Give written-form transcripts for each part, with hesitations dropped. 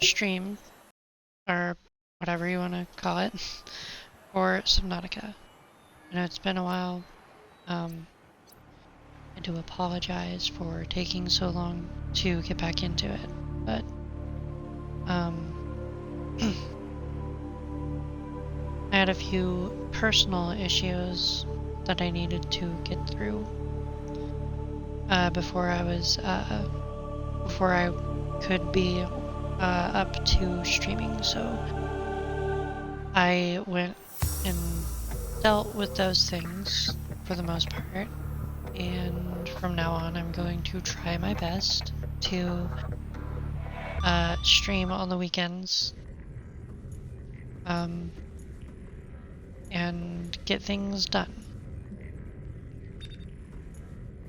stream, or whatever you want to call it, for Subnautica. I know it's been a while. I do apologize for taking so long to get back into it, but I had a few personal issues that I needed to get through before I could be up to streaming. So I went and dealt with those things for the most part, and from now on I'm going to try my best to stream on the weekends and get things done.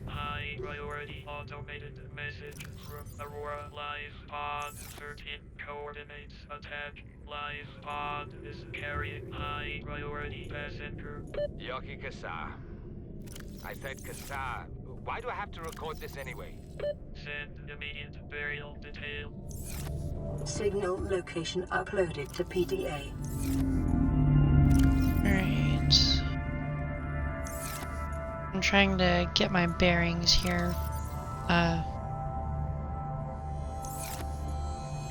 High priority automated message from Aurora Live Pod 13 coordinates attack. Live Pod is carrying high priority passenger. Yoki Kasa. I said Kasa. Why do I have to record this anyway? Send immediate burial detail. Signal location uploaded to PDA. Alright. I'm trying to get my bearings here.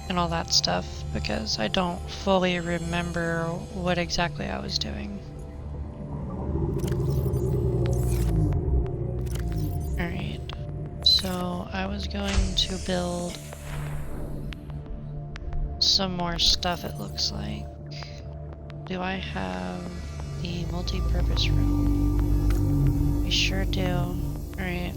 And all that stuff, because I don't fully remember what exactly I was doing. Alright. So I was going to build some more stuff, it looks like. Do I have the multi-purpose room? I sure do. Alright.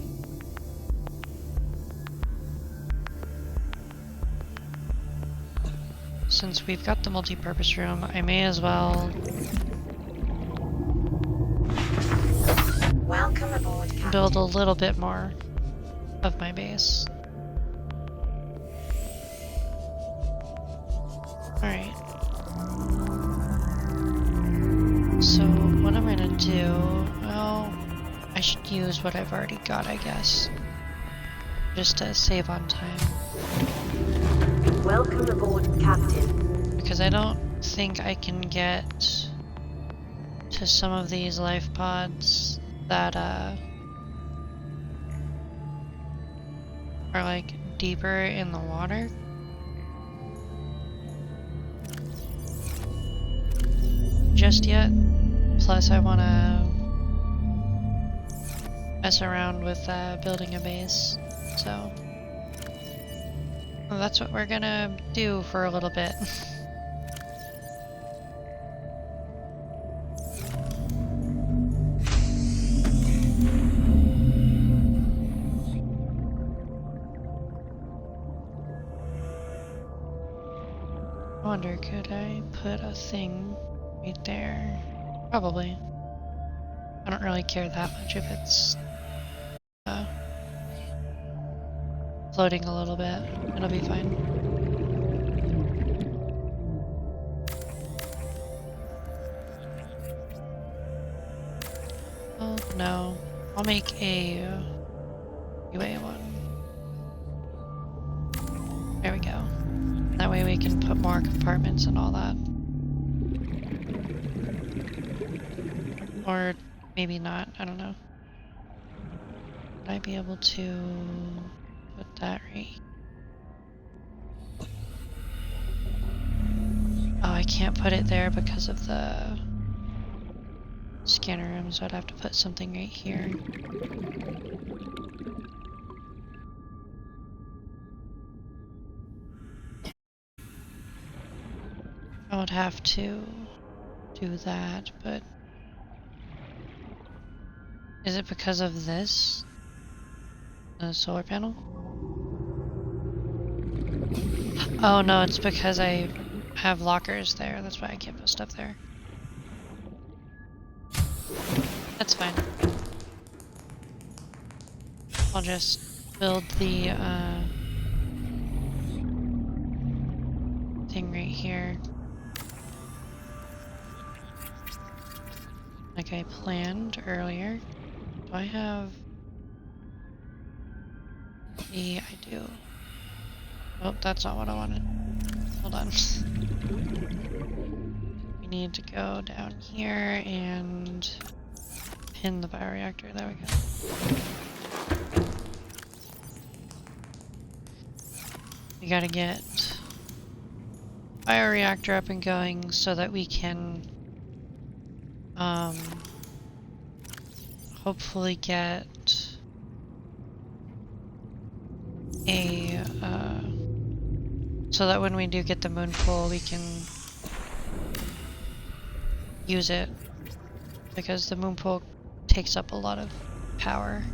Since we've got the multi-purpose room, I may as well Welcome aboard, Captain. build a little bit more of my base. Alright. So what I'm gonna do, well, I should use what I've already got, I guess. Just to save on time. Welcome aboard, Captain. Because I don't think I can get to some of these life pods that are like deeper in the water. Just yet. Plus I want to mess around with building a base, so well, that's what we're gonna do for a little bit. I wonder, could I put a thing right there? Probably. I don't really care that much if it's floating a little bit. It'll be fine. Oh no. I'll make a UA one. There we go. That way we can put more compartments and all that. Or maybe not, I don't know. Would I be able to put that right? Oh, I can't put it there because of the scanner room, so I'd have to put something right here. I would have to do that, but is it because of this? The solar panel? Oh no, it's because I have lockers there. That's why I can't put stuff there. That's fine. I'll just build the thing right here. Like I planned earlier. Do I have... Yeah, I do. Oh, that's not what I wanted. hold on. We need to go down here and pin the bioreactor. There we go. We gotta get bioreactor up and going so that we can hopefully get a so that when we do get the moon pool we can use it, because the moon pool takes up a lot of power.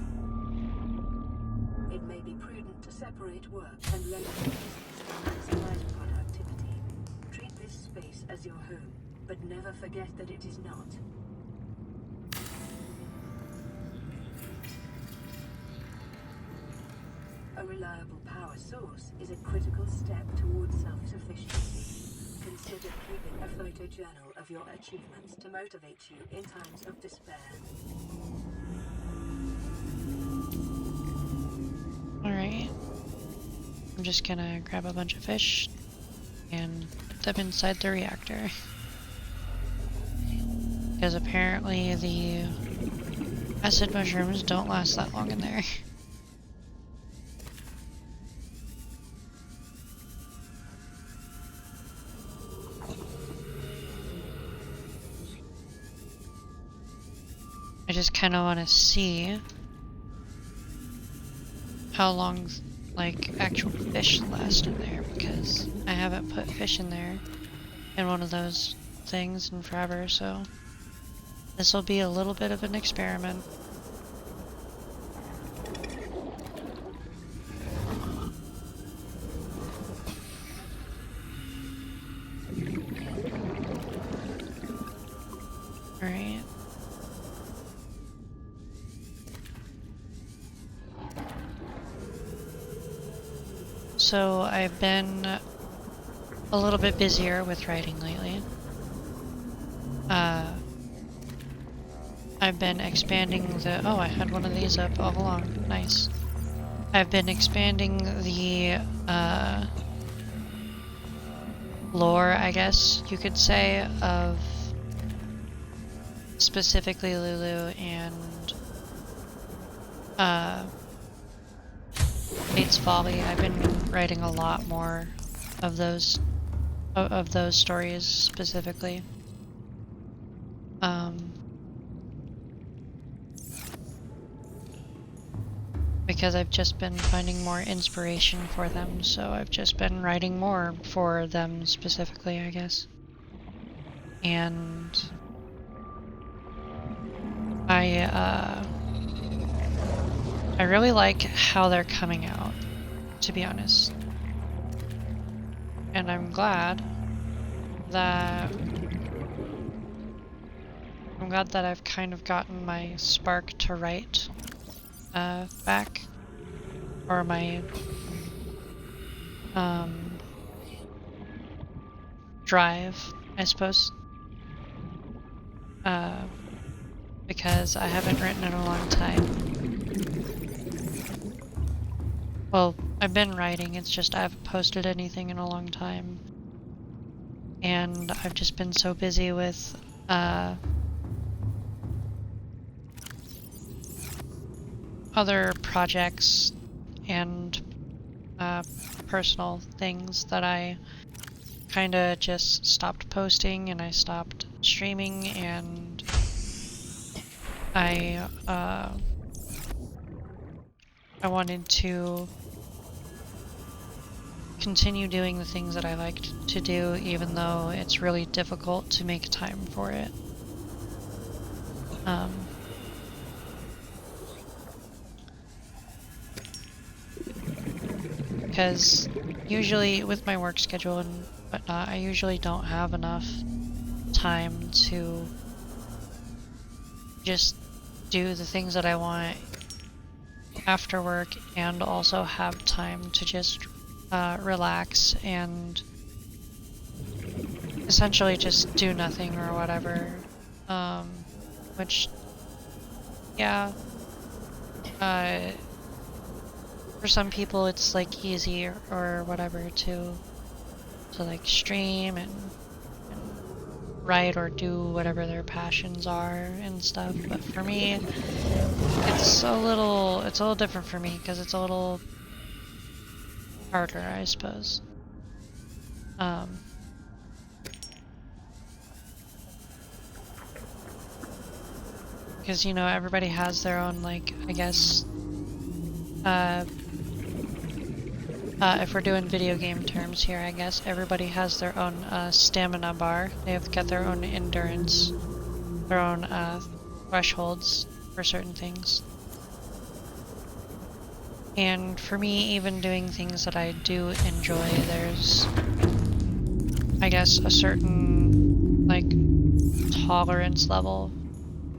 It may be prudent to separate work and leisure to maximize productivity. Treat this space as your home, but never forget that it is not. A reliable power source is a critical step towards self-sufficiency. Consider keeping a photojournal of your achievements to motivate you in times of despair. Alright. I'm just gonna grab a bunch of fish and put them inside the reactor. Because apparently the acid mushrooms don't last that long in there. I just kind of want to see how long, like, actual fish last in there, because I haven't put fish in there in one of those things in forever, so this will be a little bit of an experiment. Alright. So I've been a little bit busier with writing lately. I've been expanding the... Oh, I had one of these up all along. Nice. I've been expanding the lore, I guess you could say, of specifically Lulu and Fate's Folly. I've been writing a lot more of those stories specifically. Because I've just been finding more inspiration for them, so I've just been writing more for them specifically, I guess. And I really like how they're coming out, to be honest. And I'm glad that I've kind of gotten my spark to write back, or my drive, I suppose, because I haven't written in a long time. Well, I've been writing, it's just I haven't posted anything in a long time, and I've just been so busy with other projects and personal things that I kinda just stopped posting, and I stopped streaming, and I wanted to continue doing the things that I liked to do, even though it's really difficult to make time for it. Because usually with my work schedule and whatnot, I usually don't have enough time to just do the things that I want after work, and also have time to just relax and essentially just do nothing or whatever. Which, yeah, for some people it's like easy or whatever to to like stream and write or do whatever their passions are and stuff. But for me, it's a little different for me because it's a little harder, I suppose. Because, you know, everybody has their own, like, I guess, if we're doing video game terms here, I guess everybody has their own stamina bar. They have got their own endurance, their own thresholds for certain things. And for me, even doing things that I do enjoy, there's, I guess, a certain, like, tolerance level,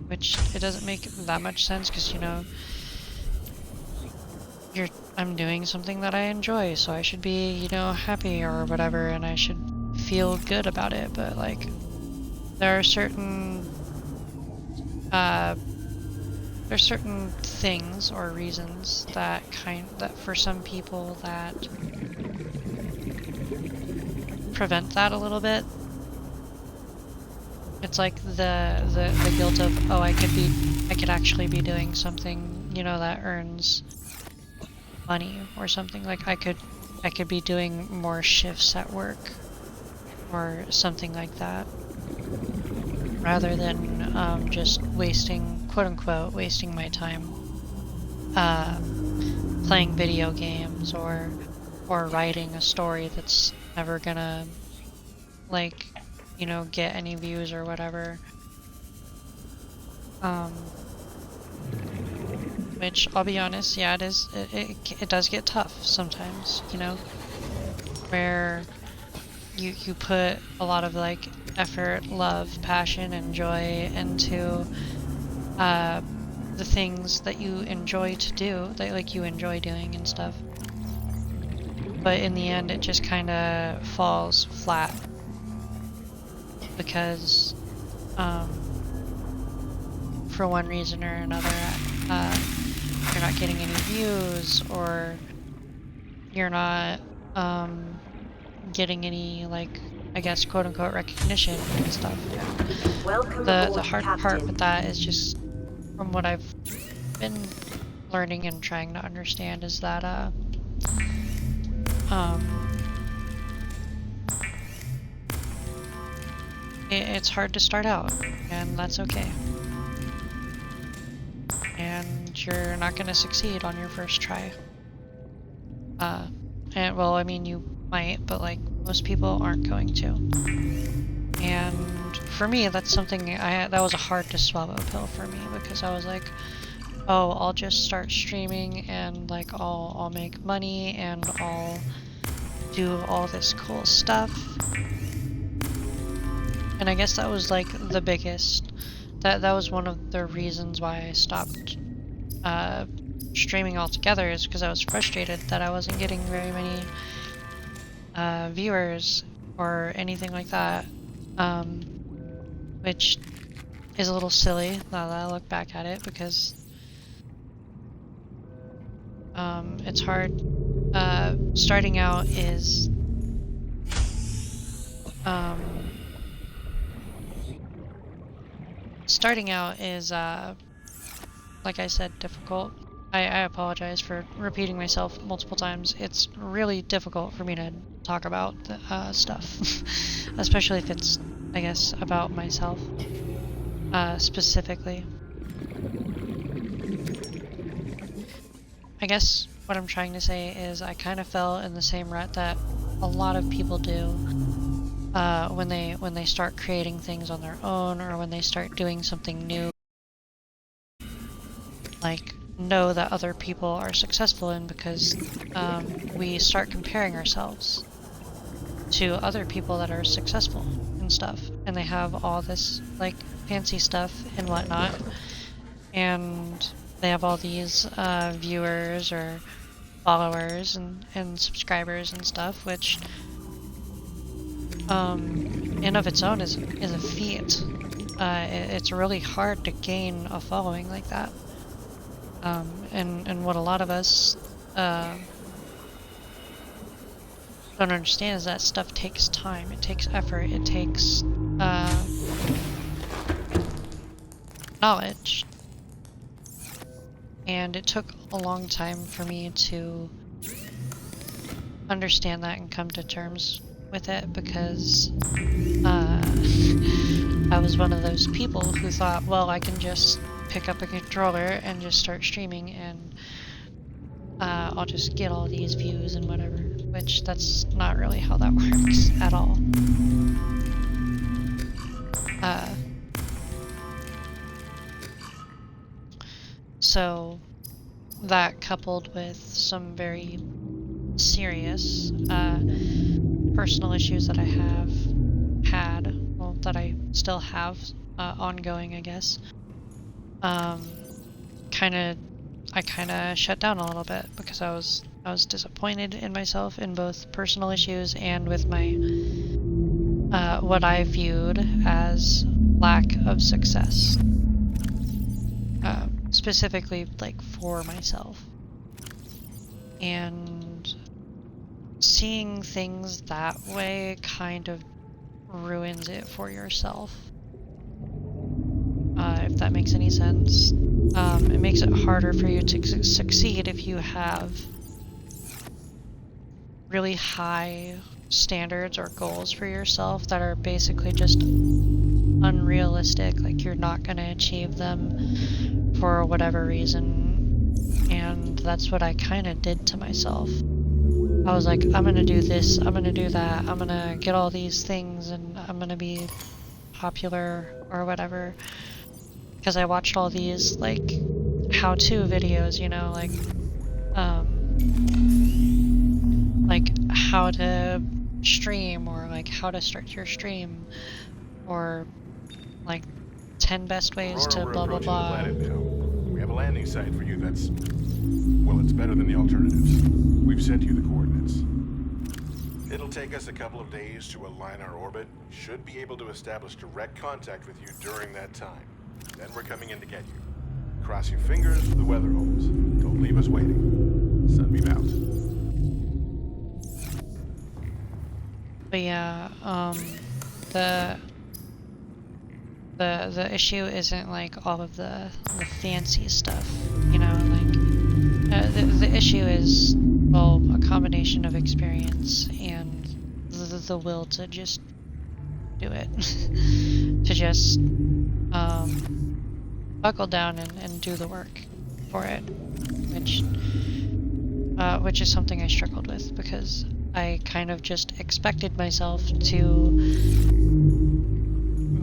which it doesn't make that much sense because, you know, I'm doing something that I enjoy, so I should be, you know, happy or whatever, and I should feel good about it. But like, there are certain things or reasons that for some people that prevent that a little bit. It's like the guilt of, oh, I could actually be doing something, you know, that earns money or something. Like I could be doing more shifts at work or something like that, rather than just wasting, quote unquote, wasting my time playing video games or writing a story that's never gonna, like, you know, get any views or whatever. Which, I'll be honest, yeah, it does get tough sometimes, you know, where you put a lot of, like, effort, love, passion, and joy into the things that you enjoy to do, that, like, you enjoy doing and stuff. But in the end, it just kind of falls flat because, for one reason or another, you're not getting any views, or you're not getting any, like, I guess, quote unquote, recognition and stuff. Welcome The aboard, hard Captain. part with that is just, from what I've been learning and trying to understand, is that it's hard to start out, and that's okay. And you're not going to succeed on your first try. And well, I mean, you might, but like most people aren't going to. And for me, that's something that was a hard to swallow pill for me, because I was like, oh, I'll just start streaming and like I'll make money and I'll do all this cool stuff. And I guess that was like the biggest, that was one of the reasons why I stopped streaming altogether, is because I was frustrated that I wasn't getting very many viewers or anything like that, which is a little silly now that I look back at it, because it's hard. Starting out is like I said, difficult. I apologize for repeating myself multiple times. It's really difficult for me to talk about stuff, especially if it's, I guess, about myself specifically. I guess what I'm trying to say is I kind of fell in the same rut that a lot of people do when they start creating things on their own, or when they start doing something new, like know that other people are successful in, because we start comparing ourselves to other people that are successful and stuff, and they have all this like fancy stuff and whatnot, and they have all these viewers or followers and subscribers and stuff, which in of its own is a feat. It's really hard to gain a following like that. And what a lot of us don't understand is that stuff takes time, it takes effort, it takes knowledge. And it took a long time for me to understand that and come to terms with it, because I was one of those people who thought, well, I can just pick up a controller and just start streaming and I'll just get all these views and whatever, which that's not really how that works at all. So that, coupled with some very serious personal issues that I have had, well, that I still have ongoing, I guess, I kind of shut down a little bit because I was disappointed in myself in both personal issues and with my what I viewed as lack of success, specifically like for myself. And seeing things that way kind of ruins it for yourself, if that makes any sense. It makes it harder for you to succeed if you have really high standards or goals for yourself that are basically just unrealistic, like you're not going to achieve them for whatever reason. And that's what I kind of did to myself. I was like, I'm going to do this, I'm going to do that, I'm going to get all these things, and I'm going to be popular or whatever. Because I watched all these, like, how-to videos, you know, like how to stream, or like how to start your stream, or like 10 best ways to blah blah blah. Planet now. We have a landing site for you that's, well, it's better than the alternatives. We've sent you the coordinates. It'll take us a couple of days to align our orbit. Should be able to establish direct contact with you during that time. Then we're coming in to get you. Cross your fingers for the weather holds. Don't leave us waiting. Sunbeam out. But yeah, the issue isn't like all of the fancy stuff, you know, like the issue is, well, a combination of experience and the will to just do it. To just buckle down and do the work for it, which is something I struggled with, because I kind of just expected myself to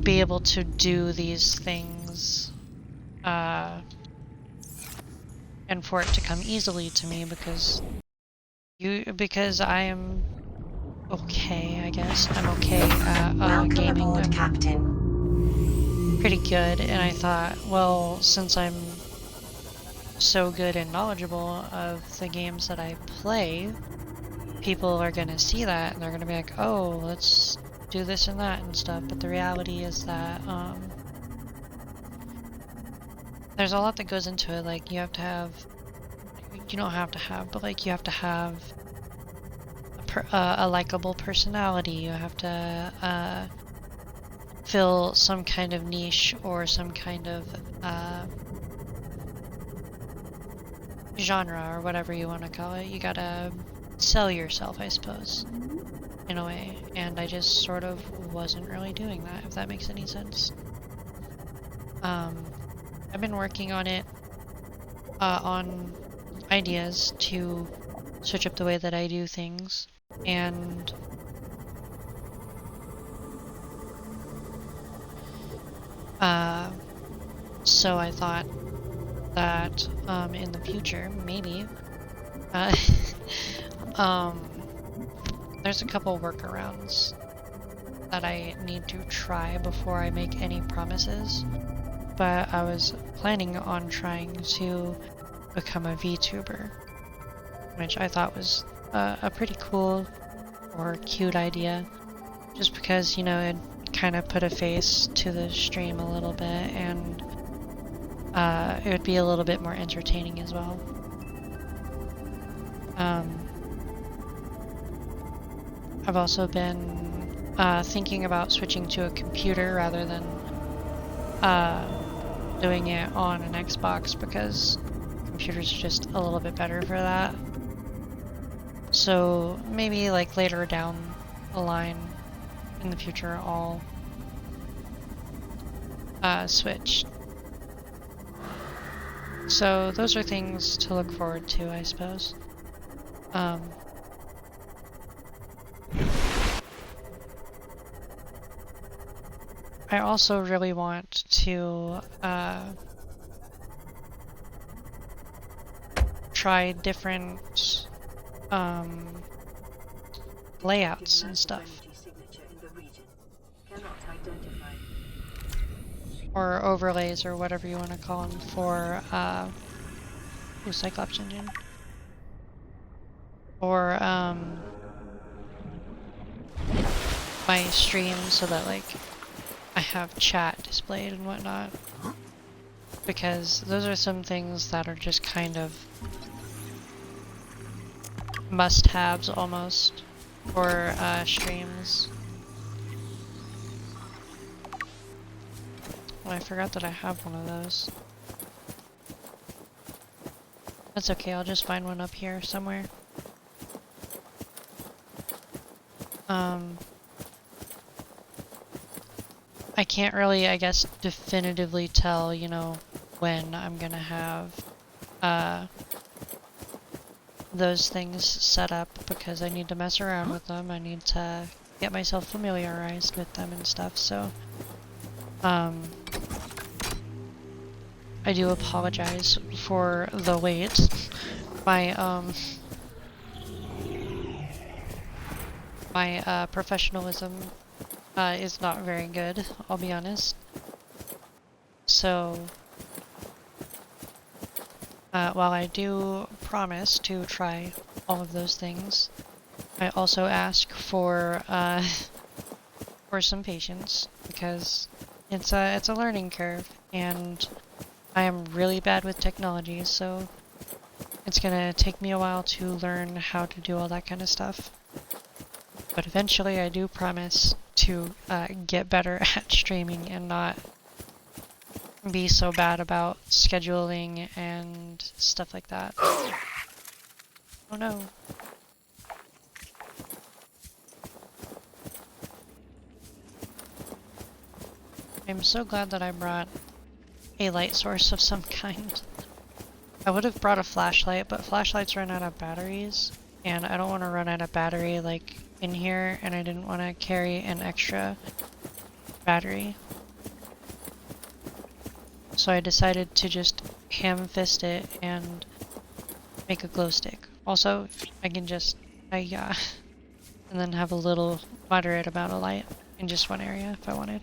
be able to do these things and for it to come easily to me, because I am okay, I guess. I'm okay at gaming. Aboard, I'm Captain. pretty good, and I thought, well, since I'm so good and knowledgeable of the games that I play, people are gonna see that and they're gonna be like, oh, let's do this and that and stuff. But the reality is that there's a lot that goes into it. Like, you don't have to have, but like, you have to have a likable personality. You have to fill some kind of niche or some kind of genre, or whatever you want to call it. You gotta sell yourself, I suppose, in a way, and I just sort of wasn't really doing that, if that makes any sense. I've been working on it, on ideas to switch up the way that I do things, and so I thought that in the future, maybe, there's a couple workarounds that I need to try before I make any promises, but I was planning on trying to become a VTuber, which I thought was a pretty cool or cute idea, just because, you know, it kind of put a face to the stream a little bit, and it would be a little bit more entertaining as well. I've also been thinking about switching to a computer rather than doing it on an Xbox because computer's just a little bit better for that. So maybe like later down the line in the future I'll switch. So those are things to look forward to, I suppose. I also really want to try different layouts and stuff, or overlays, or whatever you want to call them, for Cyclops engine, or my stream, so that like I have chat displayed and whatnot, because those are some things that are just kind of must-haves almost for streams. Oh, I forgot that I have one of those. That's okay, I'll just find one up here somewhere. I can't really, I guess, definitively tell, you know, when I'm gonna have those things set up, because I need to mess around with them. I need to get myself familiarized with them and stuff, so I do apologize for the wait. My my professionalism is not very good, I'll be honest. So while I do promise to try all of those things, I also ask for some patience, because it's a learning curve, and I am really bad with technology, so it's gonna take me a while to learn how to do all that kind of stuff. But eventually I do promise to get better at streaming and not be so bad about scheduling and stuff like that. Oh no. I'm so glad that I brought a light source of some kind. I would have brought a flashlight, but flashlights run out of batteries, and I don't want to run out of battery like in here, and I didn't want to carry an extra battery. So I decided to just ham-fist it and make a glow stick. Also, I can just, and then have a little moderate amount of light in just one area if I wanted.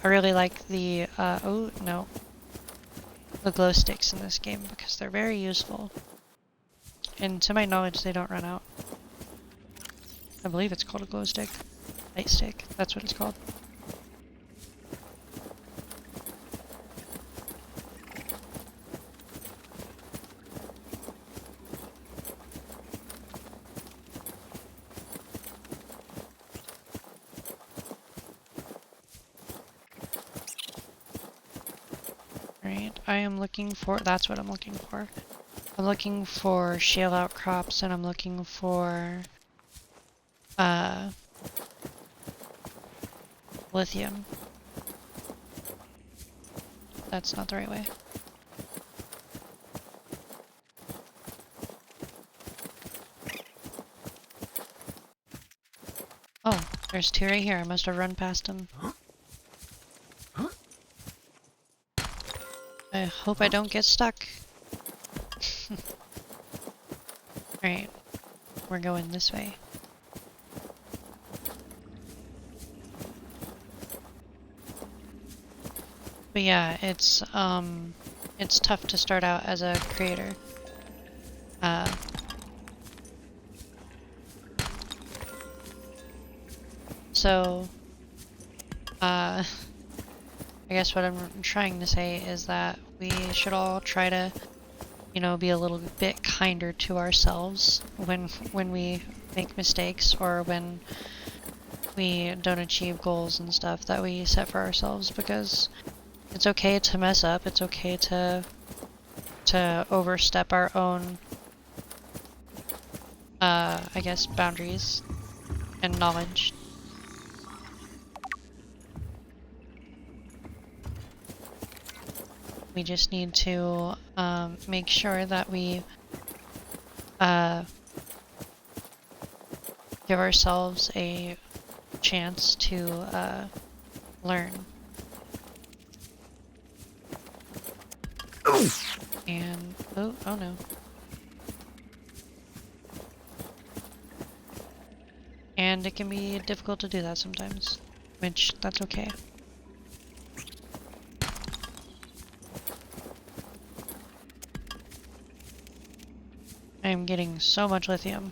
I really like the, oh no, the glow sticks in this game, because they're very useful. And to my knowledge, they don't run out. I believe it's called a glow stick. Light stick, that's what it's called. Alright, I am looking for, that's what I'm looking for. I'm looking for shale outcrops, and I'm looking for lithium. That's not the right way. Oh, there's two right here. I must have run past them. I hope I don't get stuck. Alright, we're going this way. But yeah, it's tough to start out as a creator. So, I guess what I'm trying to say is that we should all try to you know, be a little bit kinder to ourselves when we make mistakes or when we don't achieve goals and stuff that we set for ourselves, because it's okay to mess up. It's okay to overstep our own I guess boundaries and knowledge. We just need to make sure that we give ourselves a chance to learn. And oh no. And it can be difficult to do that sometimes, which that's okay. I am getting so much lithium.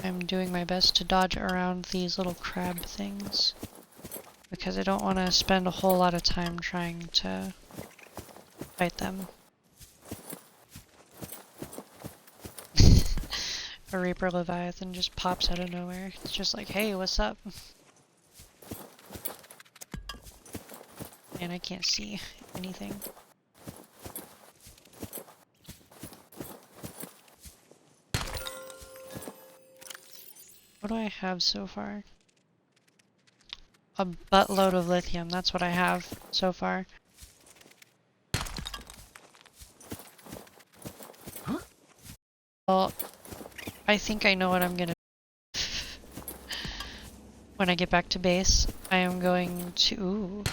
I'm doing my best to dodge around these little crab things because I don't want to spend a whole lot of time trying to fight them. A Reaper Leviathan just pops out of nowhere. It's just like, hey, what's up? And I can't see anything. What do I have so far? A buttload of lithium, that's what I have so far. Huh? Well, I think I know what I'm gonna do. When I get back to base. I am going to...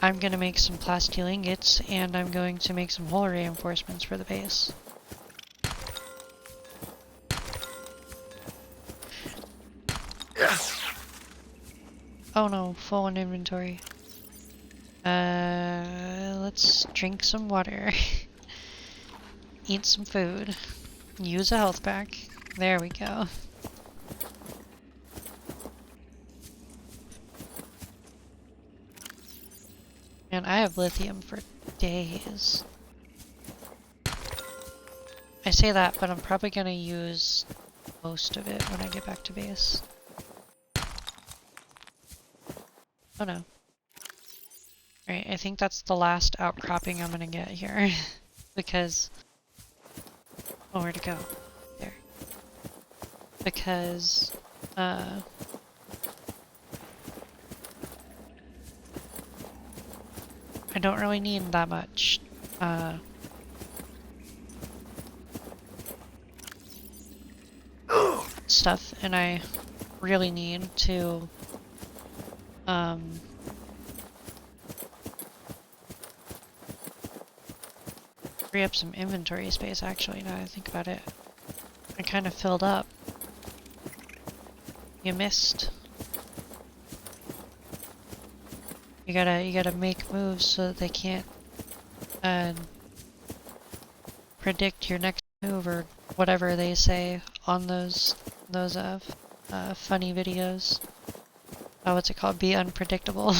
I'm gonna make some plasteel ingots, and I'm going to make some hull reinforcements for the base. Oh no, full in inventory. Let's drink some water. Eat some food. Use a health pack. There we go. And I have lithium for days. I say that, but I'm probably gonna use most of it when I get back to base. Oh no. Alright, I think that's the last outcropping I'm gonna get here. Because... oh, where'd it go? There. Because... I don't really need that much, stuff, and I really need to, free up some inventory space, actually, now that I think about it. I kind of filled up. You missed. You gotta make moves so that they can't predict your next move or whatever they say on those funny videos. Oh, what's it called? Be unpredictable.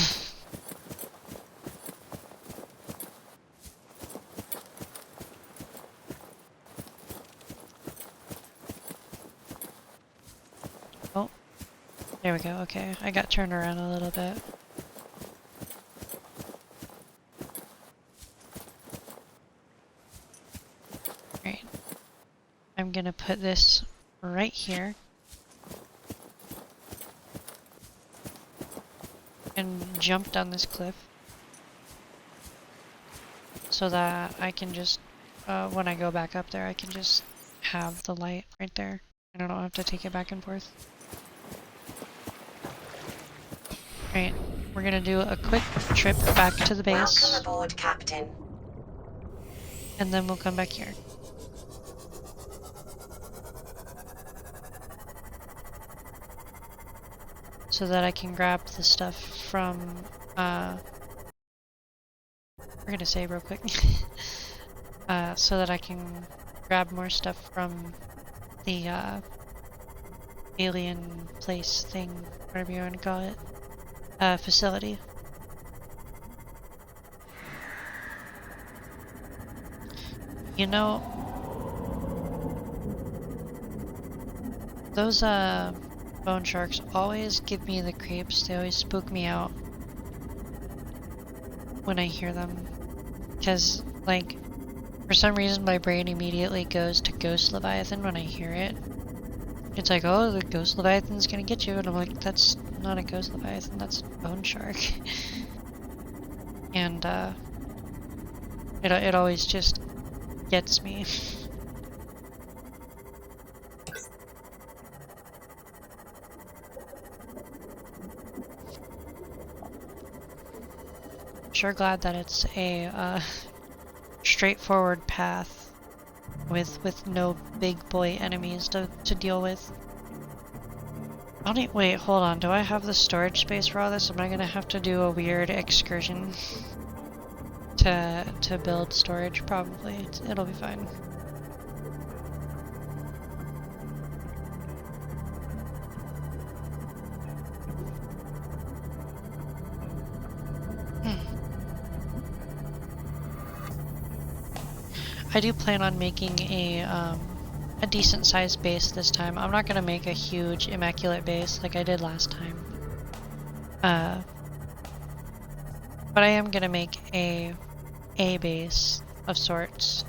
Oh, there we go. Okay, I got turned around a little bit. I'm gonna put this right here and jump down this cliff so that I can just, when I go back up there, I can just have the light right there and I don't have to take it back and forth. Alright, we're gonna do a quick trip back to the base. Welcome aboard, Captain. And then we'll come back here. So that I can grab the stuff from, we're gonna save real quick. So that I can grab more stuff from the, alien place thing, whatever you want to call it, facility. You know, those bone sharks always give me the creeps. They always spook me out when I hear them. Because, like, for some reason my brain immediately goes to Ghost Leviathan when I hear it. It's like, oh, the Ghost Leviathan's gonna get you, and I'm like, that's not a Ghost Leviathan, that's a bone shark. And it always just gets me. Sure glad that it's a straightforward path with no big boy enemies to deal with. I don't wait, hold on, do I have the storage space for all this? Am I gonna have to do a weird excursion to build storage? Probably. It'll be fine. I do plan on making a decent sized base this time. I'm not gonna make a huge immaculate base like I did last time. But I am gonna make a base of sorts.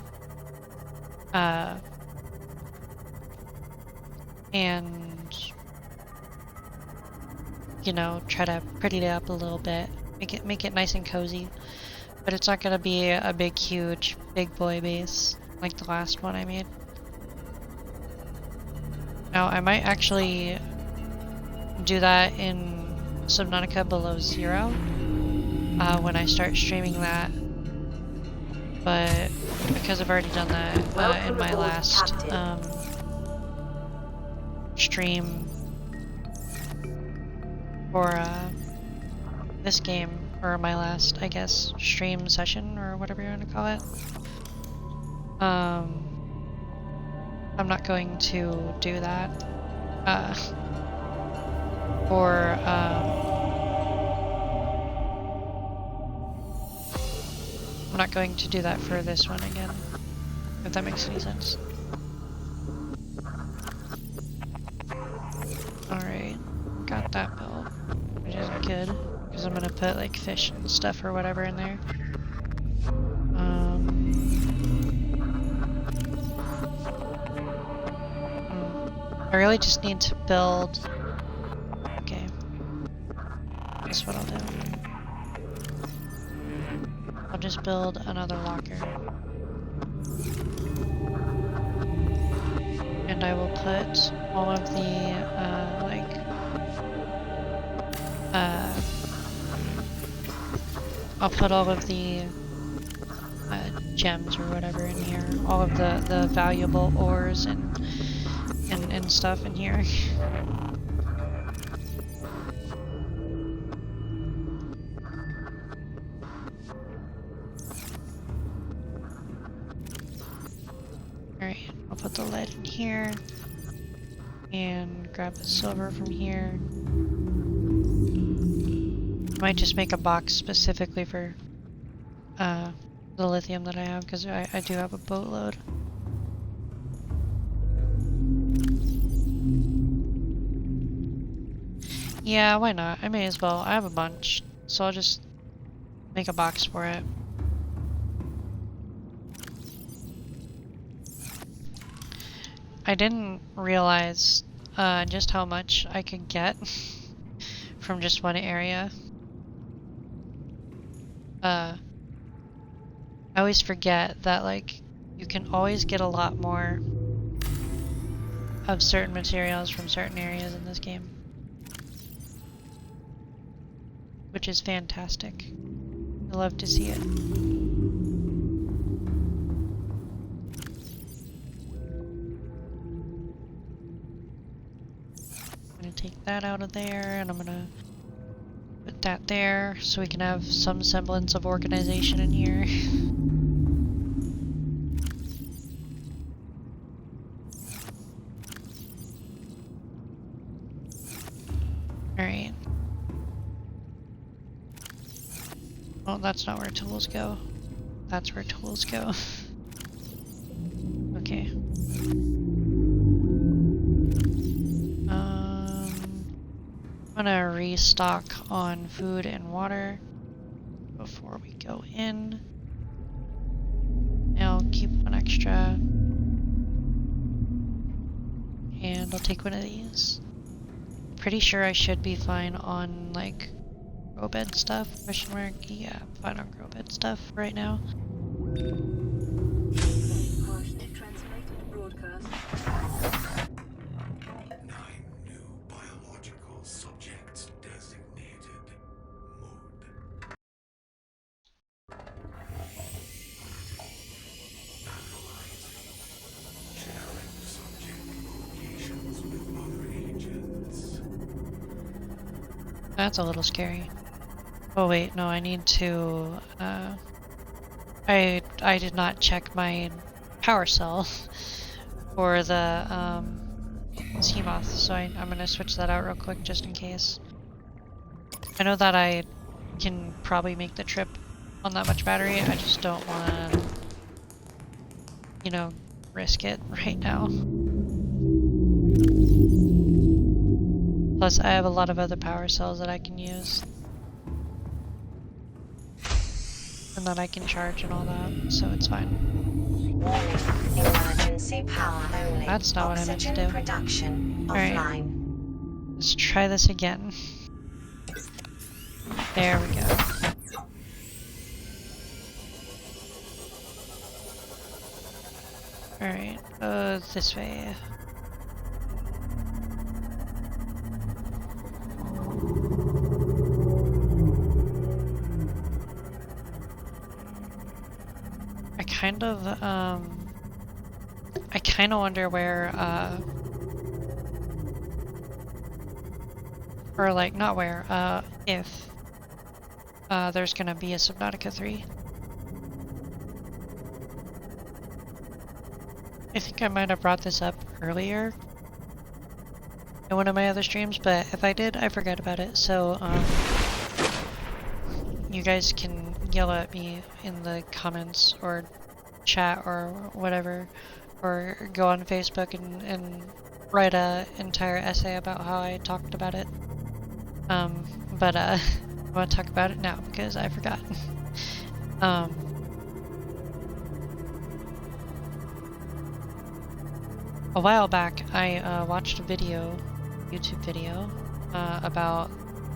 And you know, try to pretty it up a little bit. Make it nice and cozy. But it's not gonna be a big, huge, big boy base like the last one I made. Now, I might actually do that in Subnautica Below Zero when I start streaming that. But because I've already done that in my last stream for this game, or my last, I guess, stream session, or whatever you want to call it. I'm not going to do that. I'm not going to do that for this one again, if that makes any sense. Alright, got that built, which is good, because I'm gonna put like fish and stuff or whatever in there. I really just need to build... Okay. That's what I'll do. I'll just build another locker. And I will put all of the, I'll put all of the gems or whatever in here. All of the valuable ores and stuff in here. Alright, I'll put the lead in here and grab the silver from here. I might just make a box specifically for the lithium that I have, because I do have a boatload. Yeah, why not? I may as well. I have a bunch, so I'll just make a box for it. I didn't realize just how much I could get from just one area. I always forget that, like, you can always get a lot more of certain materials from certain areas in this game. Which is fantastic. I love to see it. I'm gonna take that out of there, and I'm gonna put that there so we can have some semblance of organization in here. Alright. Oh, that's not where tools go. That's where tools go. I'm gonna restock on food and water before we go in. I'll keep one extra. And I'll take one of these. Pretty sure I should be fine on like grow bed stuff. Question mark? Yeah, I'm fine on grow bed stuff right now. Partially translated broadcast. 9 new biological subjects designated. Mood. Analyzing. Sharing subject locations with other agents. That's a little scary. Oh wait, no, I need to, I did not check my power cell for the, sea moth, so I'm gonna switch that out real quick just in case. I know that I can probably make the trip on that much battery, I just don't wanna, you know, risk it right now. Plus, I have a lot of other power cells that I can use. And that I can charge and all that, so it's fine. Warning, emergency power only. That's not what I meant to do. Production Alright. offline. Let's try this again. There we go. Alright, this way. I kind of wonder where, or like, not where, if, there's gonna be a Subnautica 3. I think I might have brought this up earlier in one of my other streams, but if I did, I forgot about it, so, you guys can yell at me in the comments or chat or whatever, or go on Facebook and write a entire essay about how I talked about it. But I want to talk about it now because I forgot. A while back, I watched a video, YouTube video, about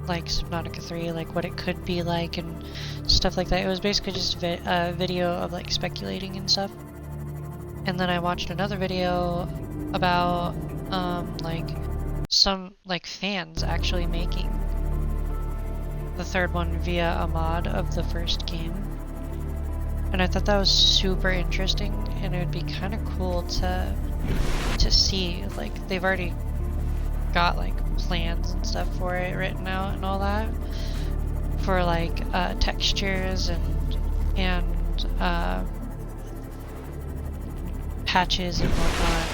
like Subnautica 3, like what it could be like and stuff like that. It was basically just a video of like speculating and stuff. And then I watched another video about like some like fans actually making the third one via a mod of the first game. And I thought that was super interesting, and it would be kind of cool to see, like, they've already got like plans and stuff for it written out and all that, for like textures and patches and whatnot.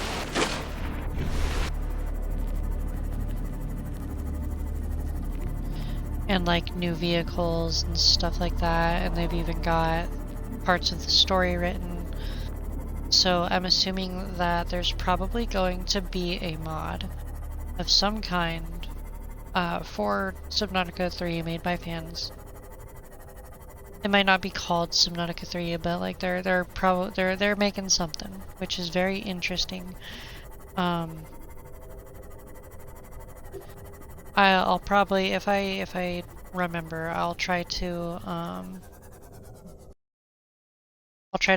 And like new vehicles and stuff like that, and they've even got parts of the story written. So I'm assuming that there's probably going to be a mod of some kind for Subnautica 3 made by fans. It might not be called Subnautica 3, but like they're making something, which is very interesting. I'll probably, if I remember, I'll try to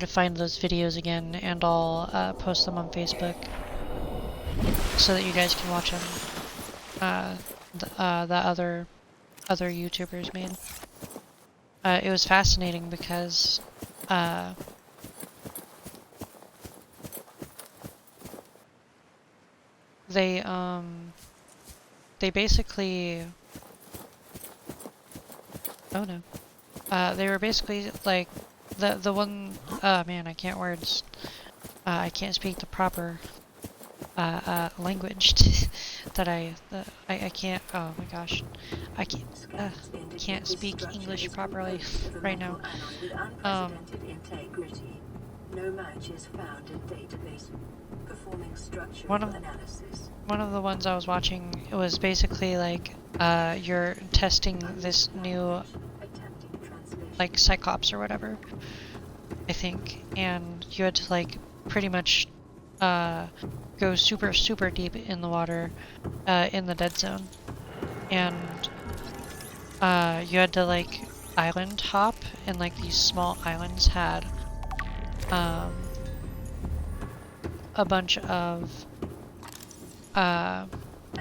find those videos again, and I'll post them on Facebook so that you guys can watch them. The other YouTubers made. It was fascinating because they basically, oh no, they were basically like the one, man, I can't words, I can't speak the proper language that I can't, oh my gosh, I can't speak English properly right now. No match is found in database. Performing structural One of- analysis. One of the ones I was watching, it was basically like you're testing this new Attempting translation. like Cyclops or whatever, I think, and you had to like pretty much go super deep in the water in the dead zone, and you had to like island hop, and like these small islands had a bunch of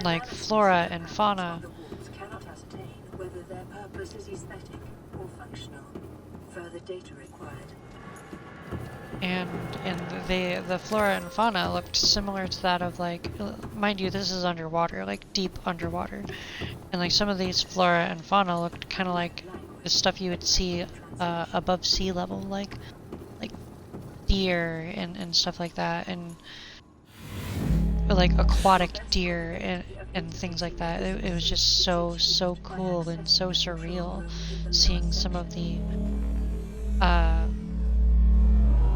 like flora and fauna. The walls cannot ascertain whether their purpose is aesthetic or functional. Further data required. And the flora and fauna looked similar to that of like, mind you, this is underwater, like deep underwater, and like some of these flora and fauna looked kind of like the stuff you would see above sea level, like deer and stuff like that, and like aquatic deer and things like that. It was just so cool and so surreal seeing some of the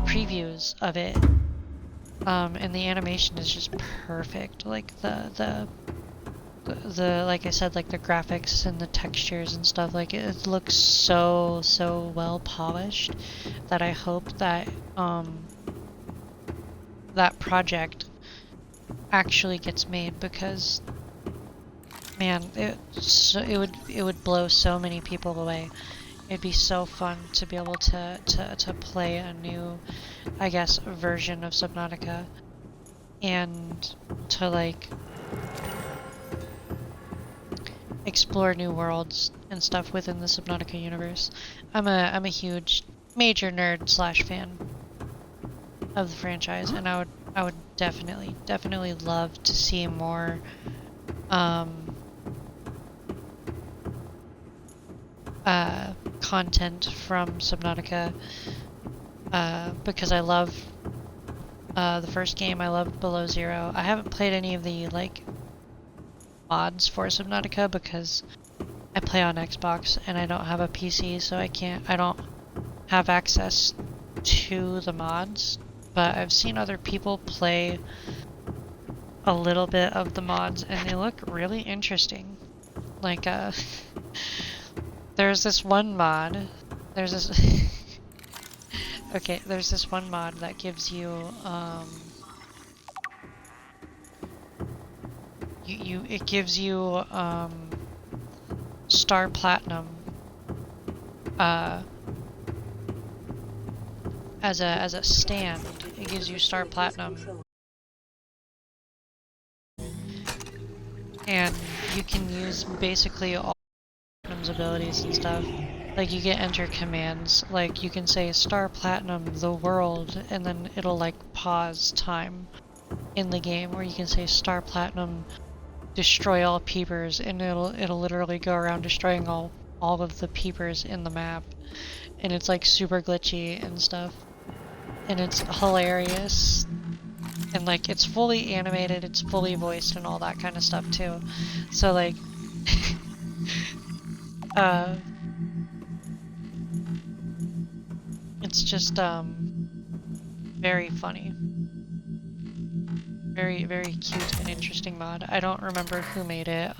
previews of it, and the animation is just perfect. Like the like I said, like the graphics and the textures and stuff, like it looks so well polished that I hope that that project actually gets made, because man, it would blow so many people away. It'd be so fun to be able to play a new, I guess, version of Subnautica, and to like explore new worlds and stuff within the Subnautica universe. I'm a huge major nerd / fan of the franchise, and I would definitely love to see more content from Subnautica, because I love the first game. I loved Below Zero. I haven't played any of the like mods for Subnautica because I play on Xbox and I don't have a PC, so I don't have access to the mods, but I've seen other people play a little bit of the mods and they look really interesting. Like there's this one mod, there's this okay, there's this one mod that gives you it gives you Star Platinum as a stand. It gives you Star Platinum, and you can use basically all Platinum's abilities and stuff. Like you get enter commands, like you can say Star Platinum the world, and then it'll like pause time in the game, or you can say Star Platinum destroy all peepers, and it'll literally go around destroying all of the peepers in the map, and it's like super glitchy and stuff, and it's hilarious, and like it's fully animated, it's fully voiced and all that kind of stuff too. So like it's just very funny. Very cute and interesting mod. I don't remember who made it.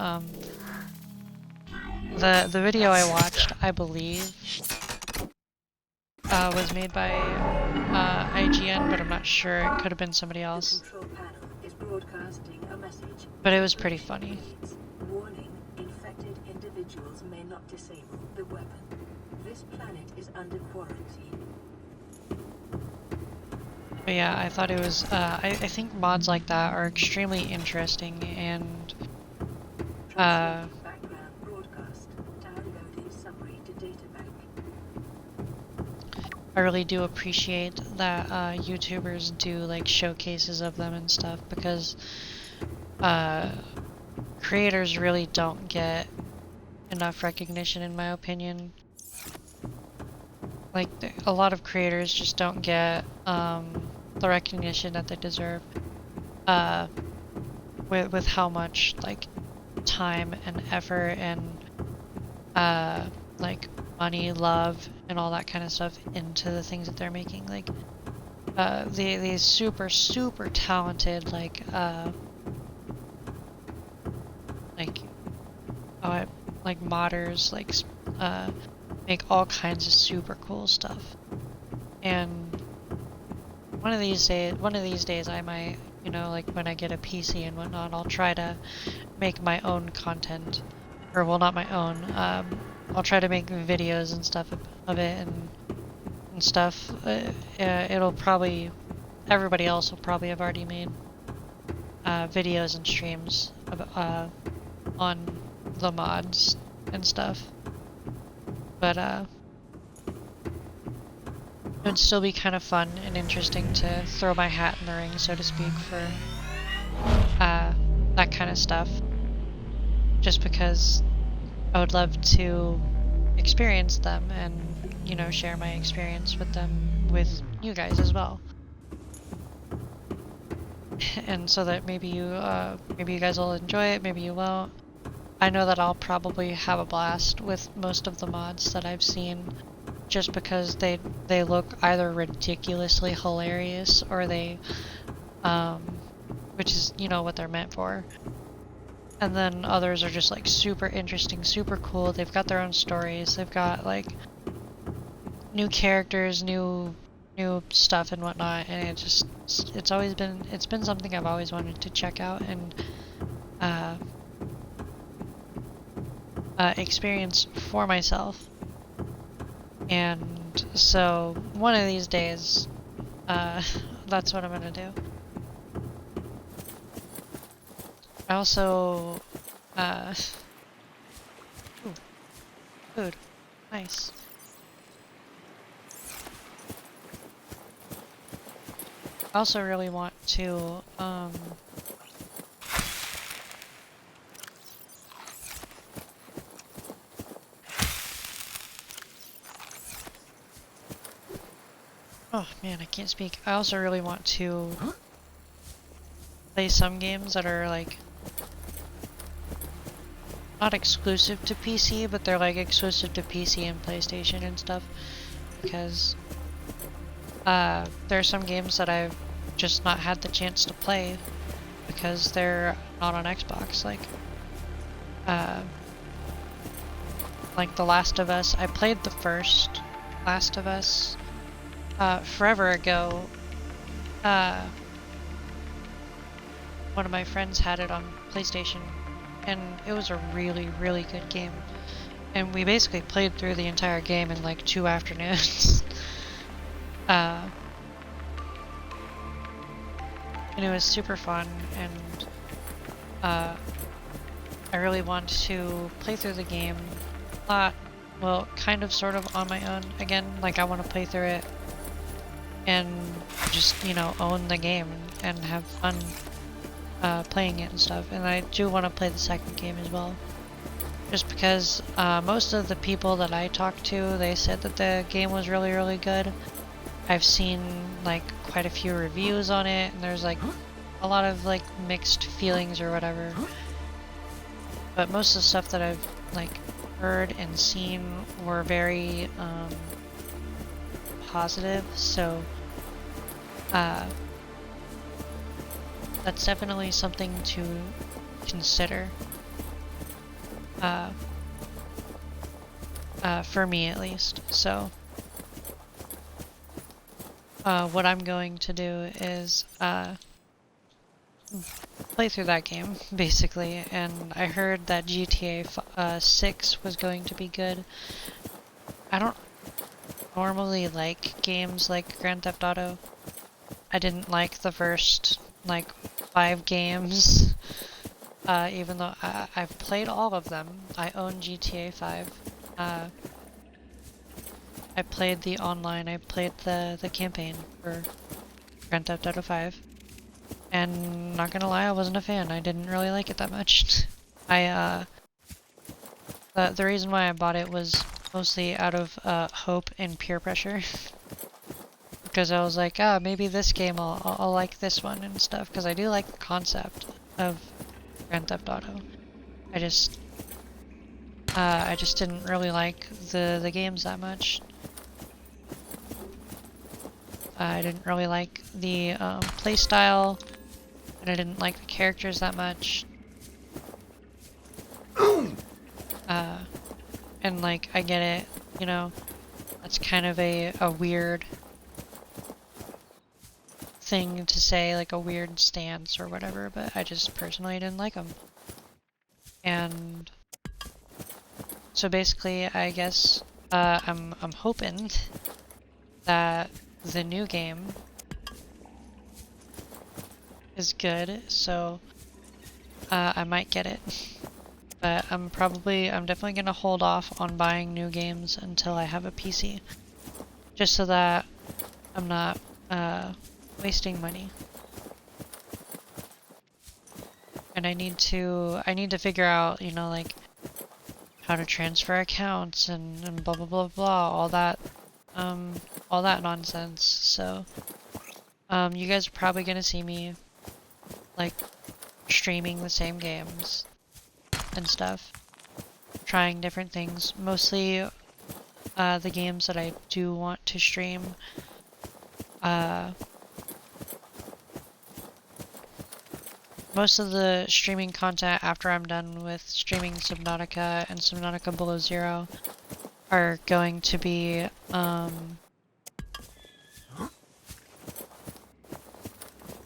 The video I watched, I believe, was made by IGN, but I'm not sure. It could have been somebody else. The control panel is broadcasting a message. But it was pretty funny. Warning: infected individuals may not disable the weapon. This planet is under quarantine. But yeah, I thought it was, I think mods like that are extremely interesting, and Background broadcast. Downloading summary to data bank. I really do appreciate that YouTubers do like showcases of them and stuff, because creators really don't get enough recognition, in my opinion. Like a lot of creators just don't get the recognition that they deserve with how much like time and effort and like money, love, and all that kind of stuff into the things that they're making. Like these super talented like like modders make all kinds of super cool stuff. And one of these days I might, you know, like when I get a PC and whatnot, I'll try to make my own content, or well, not my own. I'll try to make videos and stuff of it and stuff. It'll probably, everybody else will probably have already made videos and streams on the mods and stuff, but it would still be kind of fun and interesting to throw my hat in the ring, so to speak, for that kind of stuff, just because I would love to experience them and, you know, share my experience with them with you guys as well. And so that maybe you guys will enjoy it, maybe you won't. I know that I'll probably have a blast with most of the mods that I've seen, just because they look either ridiculously hilarious, or they which is, you know, what they're meant for. And then others are just like super interesting, super cool. They've got their own stories. They've got like new characters, new stuff and whatnot, and it's been something I've always wanted to check out and experience for myself. And so one of these days, that's what I'm gonna do. I also, ooh, food, nice. I also really want to, oh man, I can't speak. I also really want to play some games that are like not exclusive to PC, but they're like exclusive to PC and PlayStation and stuff, because there are some games that I've just not had the chance to play because they're not on Xbox, like The Last of Us. I played the first Last of Us forever ago. One of my friends had it on PlayStation, and it was a really good game. And we basically played through the entire game in like 2 afternoons. And it was super fun, and I really want to play through the game a lot. Well, kind of sort of on my own again. Like, I want to play through it and just, you know, own the game and have fun playing it and stuff. And I do want to play the second game as well, just because most of the people that I talked to, they said that the game was really good. I've seen like quite a few reviews on it, and there's like a lot of like mixed feelings or whatever. But most of the stuff that I've like heard and seen were very positive, so that's definitely something to consider. For me at least. So what I'm going to do is play through that game, basically, and I heard that GTA 6 was going to be good. I don't normally like games like Grand Theft Auto. I didn't like the first, like, 5 games, even though I've played all of them. I own GTA 5. I played the online, I played the campaign for Grand Theft Auto 5. And not gonna lie, I wasn't a fan. I didn't really like it that much. The reason why I bought it was mostly out of hope and peer pressure. Because I was like, maybe this game I'll like this one and stuff, because I do like the concept of Grand Theft Auto. I just didn't really like the games that much. I didn't really like the play style, and I didn't like the characters that much. And like, I get it, you know, that's kind of a weird thing to say, like a weird stance or whatever, but I just personally didn't like them. And so basically, I guess I'm hoping that the new game is good, so I might get it. But I'm definitely gonna hold off on buying new games until I have a PC, just so that I'm not wasting money. And I need to figure out, you know, like how to transfer accounts and blah blah blah blah, all that nonsense. So you guys are probably gonna see me like streaming the same games and stuff, trying different things, mostly the games that I do want to stream. Most of the streaming content after I'm done with streaming Subnautica and Subnautica Below Zero are going to be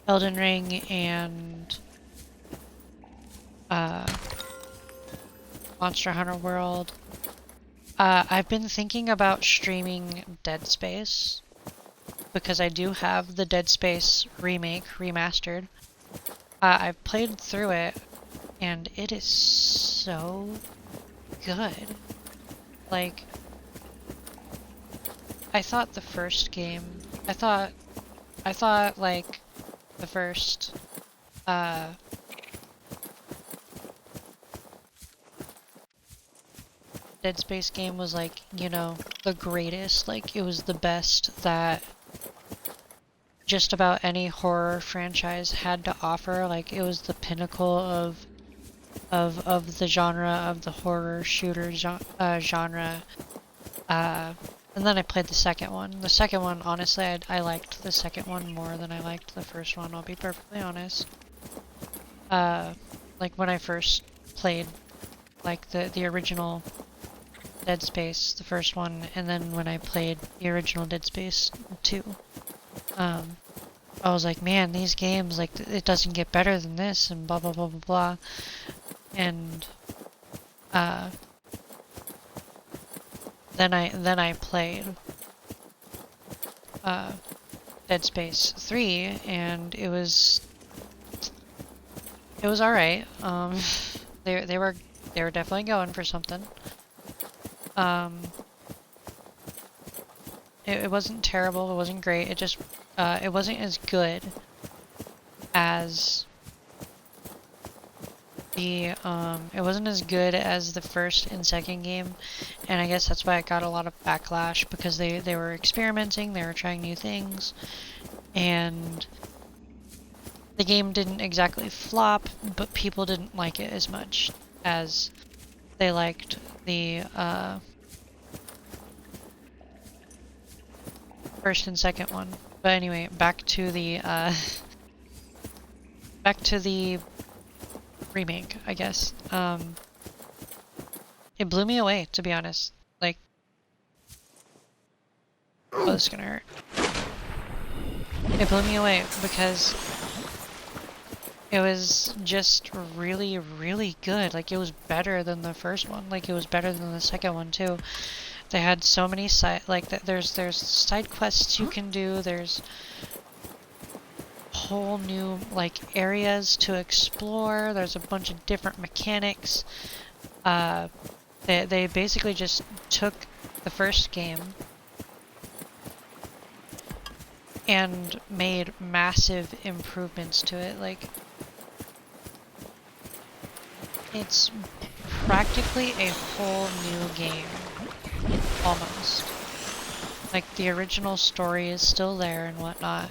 Elden Ring and Monster Hunter World. I've been thinking about streaming Dead Space because I do have the Dead Space remake remastered. I've played through it and it is so good. Like, I thought the first game, I thought like the first Dead Space game was like, you know, the greatest, like it was the best that just about any horror franchise had to offer. Like it was the pinnacle of the genre, of the horror shooter genre. And then I played the second one. The second one, honestly, I liked the second one more than I liked the first one, I'll be perfectly honest. Like when I first played like the original Dead Space, the first one, and then when I played the original Dead Space 2. I was like, man, these games, like, it doesn't get better than this, and blah, blah, blah, blah, blah. And, then I played, Dead Space 3, and it was alright. They were definitely going for something. It wasn't terrible, it wasn't great, it just, it wasn't as good as the, it wasn't as good as the first and second game, and I guess that's why it got a lot of backlash, because they were experimenting, they were trying new things, and the game didn't exactly flop, but people didn't like it as much as they liked the, first and second one. But anyway, back to the remake, I guess. It blew me away, to be honest. Like, oh, this is gonna hurt. It blew me away because it was just really, really good. Like, it was better than the first one. Like, it was better than the second one too. They had so many there's side quests you can do, there's whole new like areas to explore, there's a bunch of different mechanics. They basically just took the first game and made massive improvements to it. Like, it's practically a whole new game. Almost. Like, the original story is still there and whatnot,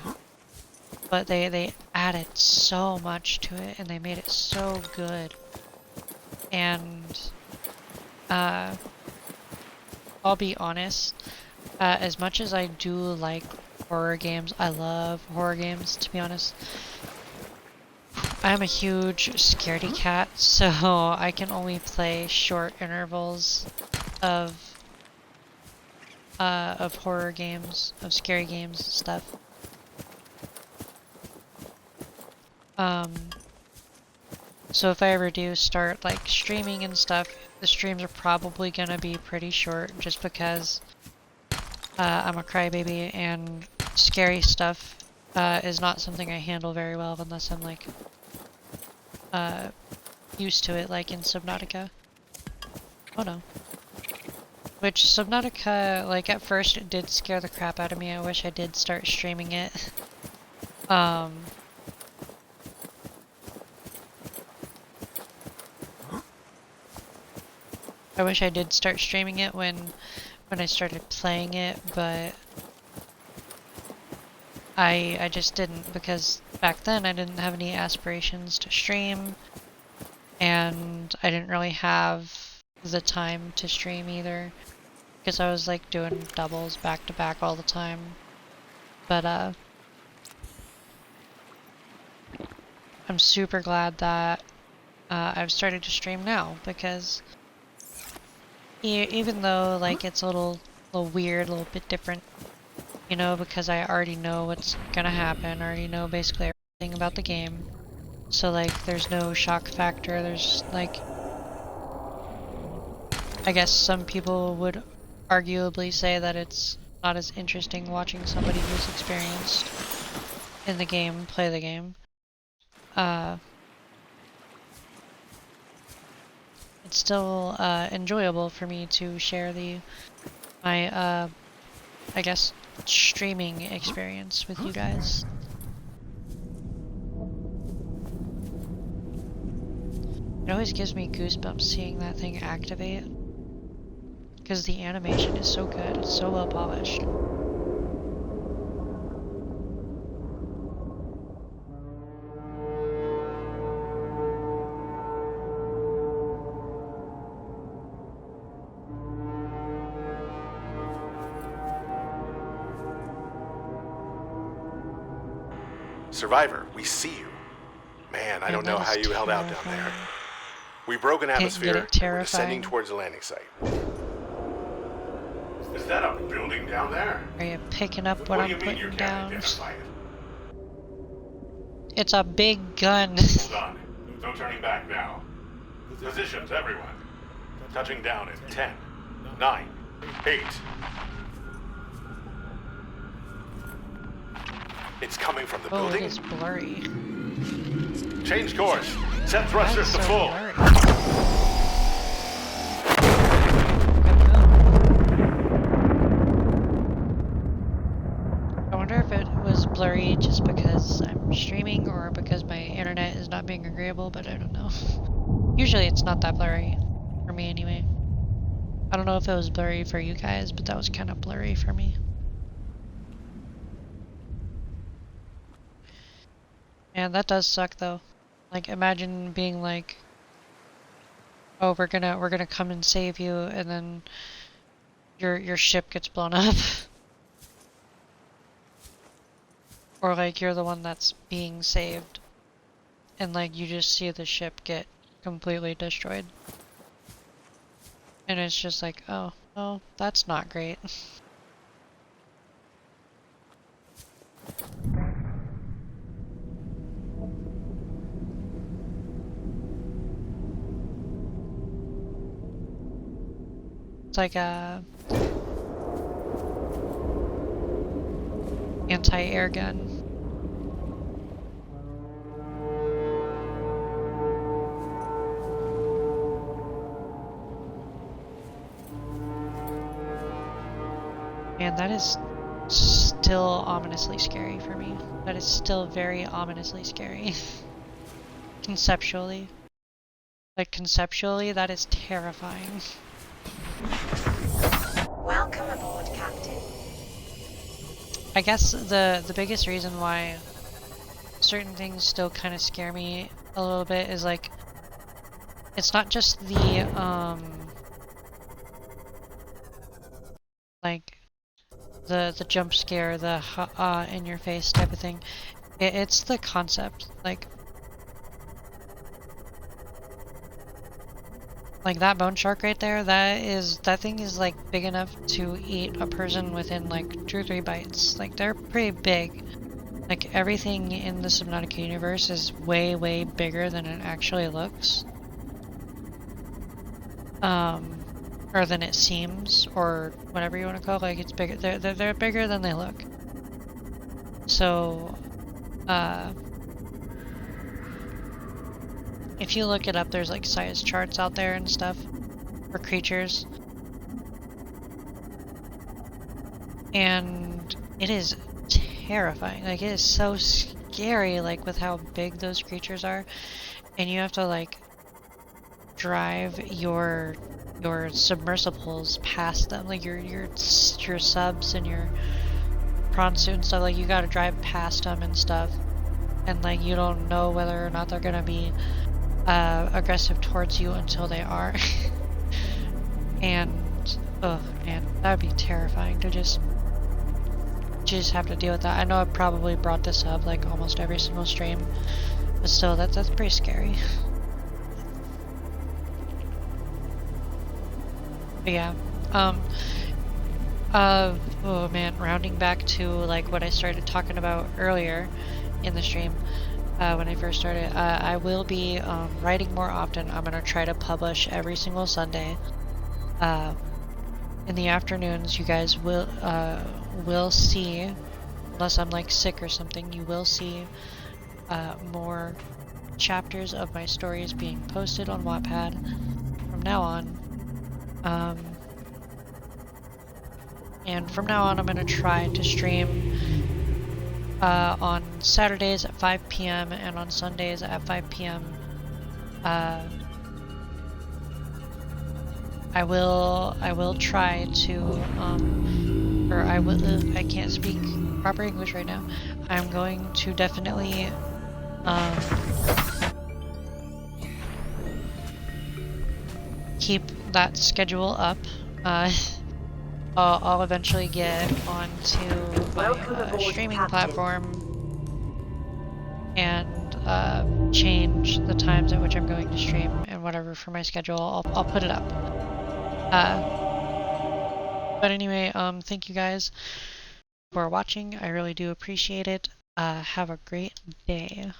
but they added so much to it and they made it so good. And I'll be honest, as much as I do like horror games. I love horror games, to be honest. I'm a huge scaredy cat, so I can only play short intervals of horror games, of scary games and stuff. So if I ever do start like streaming and stuff, the streams are probably gonna be pretty short just because I'm a crybaby and scary stuff is not something I handle very well unless I'm like used to it, like in Subnautica. Oh no. Which Subnautica, like at first it did scare the crap out of me. I wish I did start streaming it. I wish I did start streaming it when I started playing it, but I just didn't, because back then I didn't have any aspirations to stream, and I didn't really have the time to stream either, because I was like doing doubles back to back all the time. But I'm super glad that I've started to stream now, because even though like it's a little weird, a little bit different, you know, because I already know what's gonna happen, I already know basically everything about the game. So like there's no shock factor, there's like, I guess some people would arguably say that it's not as interesting watching somebody who's experienced in the game play the game. It's still enjoyable for me to share my I guess streaming experience with you guys. It always gives me goosebumps seeing that thing activate, because the animation is so good, it's so well polished. Survivor, we see you. Man, I don't know how you held out down there. We broke an Can't atmosphere get it and we're terrifying. descending towards the landing site. Is that a building down there? Are you picking up what do I'm you mean you putting can't down? identify it? It's a big gun. Hold on. No turning back now. Positions, everyone. Touching down in 10, 9, 8. It's coming from the Oh, it building. is blurry. Change course. Set thrusters Why to is it so full. blurry? I wonder if it was blurry just because I'm streaming or because my internet is not being agreeable, but I don't know. Usually it's not that blurry, for me anyway. I don't know if it was blurry for you guys, but that was kind of blurry for me. Man, that does suck though. Like imagine being like, oh, we're gonna come and save you, and then your ship gets blown up. Or like you're the one that's being saved, and like you just see the ship get completely destroyed. And it's just like, oh, well, that's not great. It's like a anti-air gun. Man, that is still ominously scary for me. That is still very ominously scary. Conceptually. Like conceptually, that is terrifying. Welcome aboard, Captain. I guess the biggest reason why certain things still kind of scare me a little bit is like, it's not just the like the jump scare, the in your face type of thing. It's the concept, like that bone shark right there. That thing is like big enough to eat a person within like 2 or 3 bites. Like they're pretty big. Like everything in the Subnautica universe is way, way bigger than it actually looks. Or than it seems, or whatever you want to call it. Like it's bigger. They're bigger than they look. So, if you look it up, there's like size charts out there and stuff for creatures. And it is terrifying. Like it is so scary, like with how big those creatures are. And you have to like drive your submersibles past them, like your subs and your prawn suit and stuff. Like you gotta drive past them and stuff, and like you don't know whether or not they're gonna be aggressive towards you until they are. And oh man, that would be terrifying to just have to deal with that. I know I probably brought this up like almost every single stream, but still, that's pretty scary. But yeah, oh man, rounding back to like what I started talking about earlier in the stream, when I first started, I will be writing more often. I'm gonna try to publish every single Sunday. In the afternoons, you guys will see, unless I'm like sick or something, you will see more chapters of my stories being posted on Wattpad from now on. And from now on, I'm going to try to stream on Saturdays at 5 p.m. and on Sundays at 5 p.m. I will try to, I can't speak proper English right now. I'm going to definitely, keep that schedule up. I'll eventually get onto my streaming platform and change the times at which I'm going to stream and whatever for my schedule. I'll put it up. But anyway, thank you guys for watching. I really do appreciate it. Have a great day.